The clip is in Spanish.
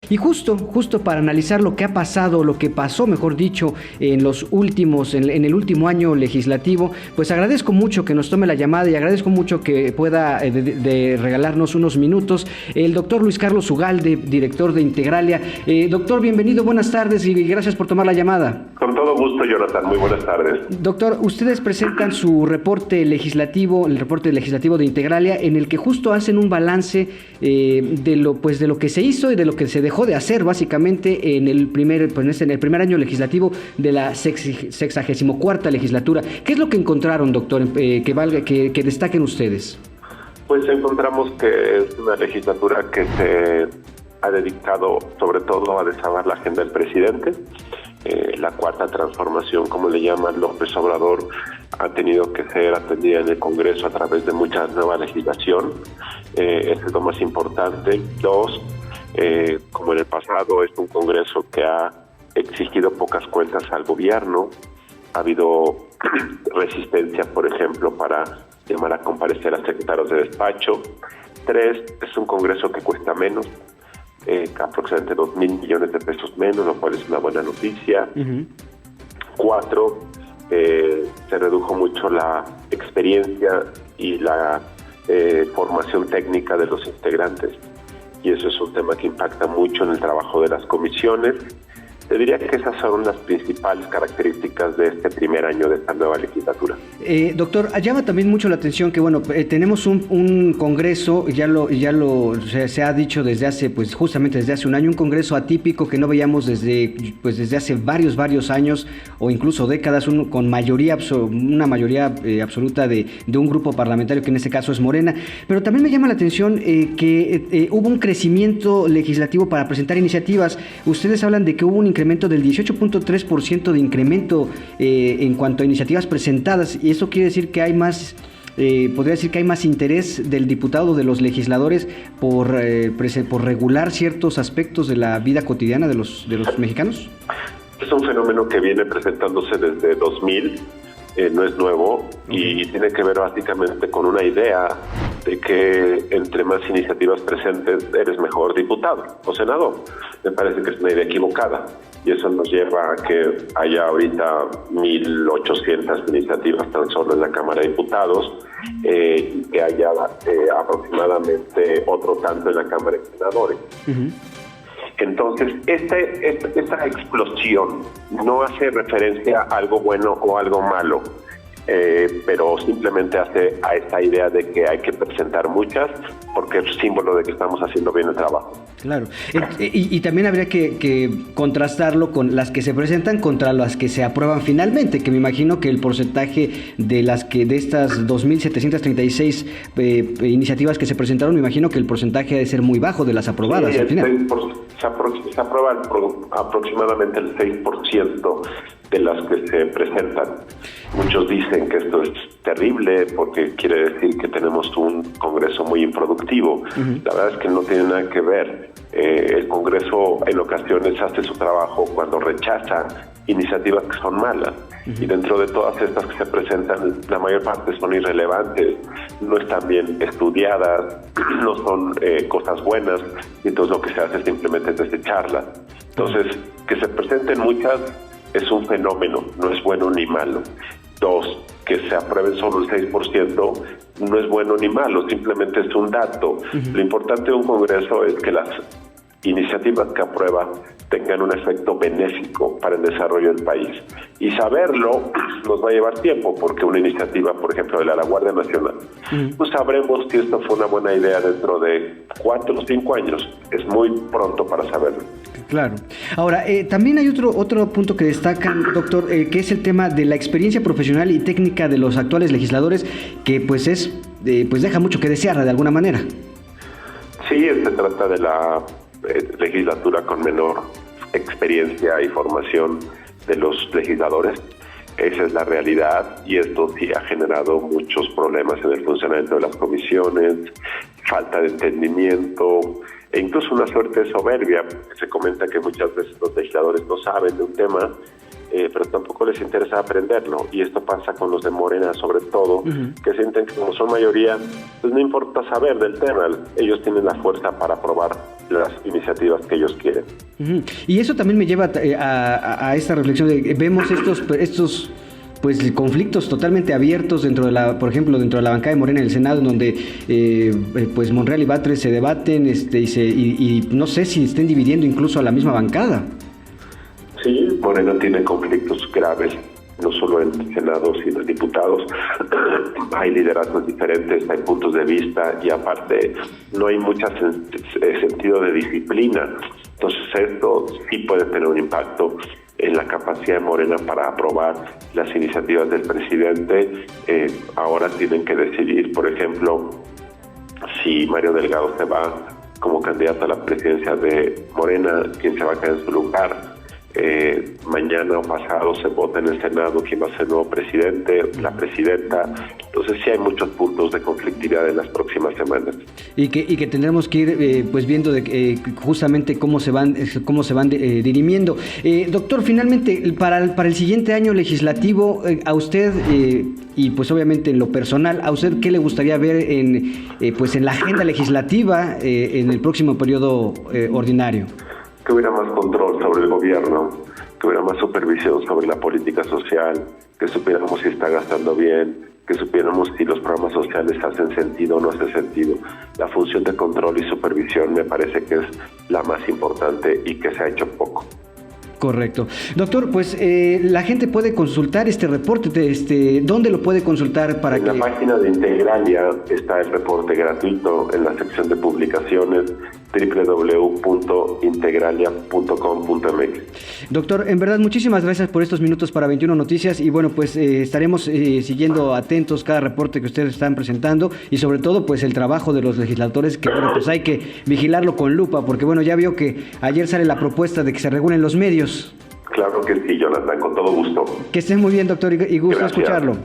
Y justo para analizar lo que ha pasado, lo que pasó, mejor dicho, en el último año legislativo, pues agradezco mucho que nos tome la llamada y agradezco mucho que pueda de regalarnos unos minutos el doctor Luis Carlos Ugalde, director de Integralia. Doctor, bienvenido, buenas tardes y gracias por tomar la llamada. Con todo gusto, Jonathan, muy buenas tardes. Doctor, ustedes presentan su reporte legislativo, el reporte legislativo de Integralia, en el que justo hacen un balance de lo que se hizo y de lo que se dejó de hacer básicamente en el primer año legislativo de la 64ª legislatura. ¿Qué es lo que encontraron, doctor, que destaquen ustedes? Pues encontramos que es una legislatura que se ha dedicado sobre todo a desahogar la agenda del presidente. La cuarta transformación, como le llaman López Obrador, ha tenido que ser atendida en el Congreso a través de mucha nueva legislación. Eso es lo más importante. Dos, como en el pasado, es un Congreso que ha exigido pocas cuentas al gobierno. Ha habido resistencia, por ejemplo, para llamar a comparecer a secretarios de despacho. Tres, es un Congreso que cuesta menos, aproximadamente 2,000 millones de pesos menos, lo cual es una buena noticia. Uh-huh. Cuatro, se redujo mucho la experiencia y la formación técnica de los integrantes, y eso es un tema que impacta mucho en el trabajo de las comisiones. Te diría que esas son las principales características de este primer año de esta nueva legislatura. Doctor, llama también mucho la atención que, tenemos un Congreso, se ha dicho justamente desde hace un año, un Congreso atípico que no veíamos desde hace varios años o incluso décadas, con una mayoría absoluta de un grupo parlamentario que en este caso es Morena. Pero también me llama la atención que hubo un crecimiento legislativo para presentar iniciativas. Ustedes hablan de que hubo un incremento del 18.3% de incremento en cuanto a iniciativas presentadas, y eso quiere decir que hay más, podría decir que hay más interés del diputado, de los legisladores, por regular ciertos aspectos de la vida cotidiana de los mexicanos. Es un fenómeno que viene presentándose desde 2000, no es nuevo, y tiene que ver básicamente con una idea de que entre más iniciativas presentes eres mejor diputado o senador. Me parece que es una idea equivocada, y eso nos lleva a que haya ahorita 1,800 iniciativas tan solo en la Cámara de Diputados, y que haya aproximadamente otro tanto en la Cámara de Senadores. Uh-huh. Entonces, esta explosión no hace referencia a algo bueno o algo malo, pero simplemente hace a esta idea de que hay que presentar muchas, porque es símbolo de que estamos haciendo bien el trabajo. Claro, y también habría que contrastarlo con las que se presentan contra las que se aprueban finalmente, que me imagino que el porcentaje de estas 2,736 iniciativas que se presentaron, me imagino que el porcentaje ha de ser muy bajo de las aprobadas. Sí, al final. Se aprueba aproximadamente el 6% de las que se presentan. Muchos dicen que esto es terrible porque quiere decir que tenemos un Congreso muy improductivo. Uh-huh. La verdad es que no tiene nada que ver. El Congreso en ocasiones hace su trabajo cuando rechaza iniciativas que son malas. Uh-huh. Y dentro de todas estas que se presentan, la mayor parte son irrelevantes, no están bien estudiadas, no son cosas buenas, y entonces lo que se hace simplemente es desecharlas. Entonces, que se presenten muchas es un fenómeno, no es bueno ni malo. Dos, que se aprueben solo el 6% no es bueno ni malo, simplemente es un dato. Uh-huh. Lo importante de un Congreso es que las iniciativas que aprueba tengan un efecto benéfico para el desarrollo del país. Y saberlo nos va a llevar tiempo, porque una iniciativa, por ejemplo, de la Guardia Nacional, pues sabremos si esto fue una buena idea dentro de 4 o 5 años. Es muy pronto para saberlo. Claro. Ahora, también hay otro punto que destacan, doctor, que es el tema de la experiencia profesional y técnica de los actuales legisladores, que pues deja mucho que desear de alguna manera. Sí, se trata de la legislatura con menor experiencia y formación de los legisladores. Esa es la realidad, y esto sí ha generado muchos problemas en el funcionamiento de las comisiones, falta de entendimiento e incluso una suerte de soberbia. Se comenta que muchas veces los legisladores no saben de un tema, pero tampoco les interesa aprenderlo, y esto pasa con los de Morena sobre todo, que sienten que como son mayoría, pues no importa saber del tema, ellos tienen la fuerza para aprobar las iniciativas que ellos quieren. Uh-huh. Y eso también me lleva a esta reflexión de vemos estos pues conflictos totalmente abiertos por ejemplo, dentro de la bancada de Morena en el Senado, en donde pues Monreal y Batres se debaten y no sé si estén dividiendo incluso a la misma bancada. Sí, Morena tiene conflictos graves, no solo en el Senado, sino en diputados. Hay liderazgos diferentes, hay puntos de vista y aparte no hay mucho sentido de disciplina. Entonces esto sí puede tener un impacto en la capacidad de Morena para aprobar las iniciativas del presidente. Ahora tienen que decidir, por ejemplo, si Mario Delgado se va como candidato a la presidencia de Morena, quién se va a quedar en su lugar. Mañana o pasado se vota en el Senado quién va a ser el nuevo presidente, la presidenta. Entonces sí hay muchos puntos de conflictividad en las próximas semanas. Y que tendremos que ir pues viendo justamente cómo se van dirimiendo. Doctor, finalmente, para el siguiente año legislativo, a usted y pues obviamente en lo personal, ¿a usted qué le gustaría ver en la agenda legislativa en el próximo periodo ordinario? Que hubiera más control sobre el gobierno, que hubiera más supervisión sobre la política social, que supiéramos si está gastando bien, que supiéramos si los programas sociales hacen sentido o no hacen sentido. La función de control y supervisión me parece que es la más importante y que se ha hecho poco. Correcto. Doctor, pues la gente puede consultar este reporte, ¿dónde lo puede consultar? En la página de Integralia está el reporte gratuito en la sección de publicaciones www.integralia.com.mx. Doctor, en verdad, muchísimas gracias por estos minutos para 21 Noticias y bueno, pues estaremos siguiendo atentos cada reporte que ustedes están presentando y sobre todo pues el trabajo de los legisladores que bueno, pues hay que vigilarlo con lupa porque bueno, ya vio que ayer sale la propuesta de que se regulen los medios. Claro que sí, Jonathan, con todo gusto. Que estén muy bien, doctor, y gusto escucharlo.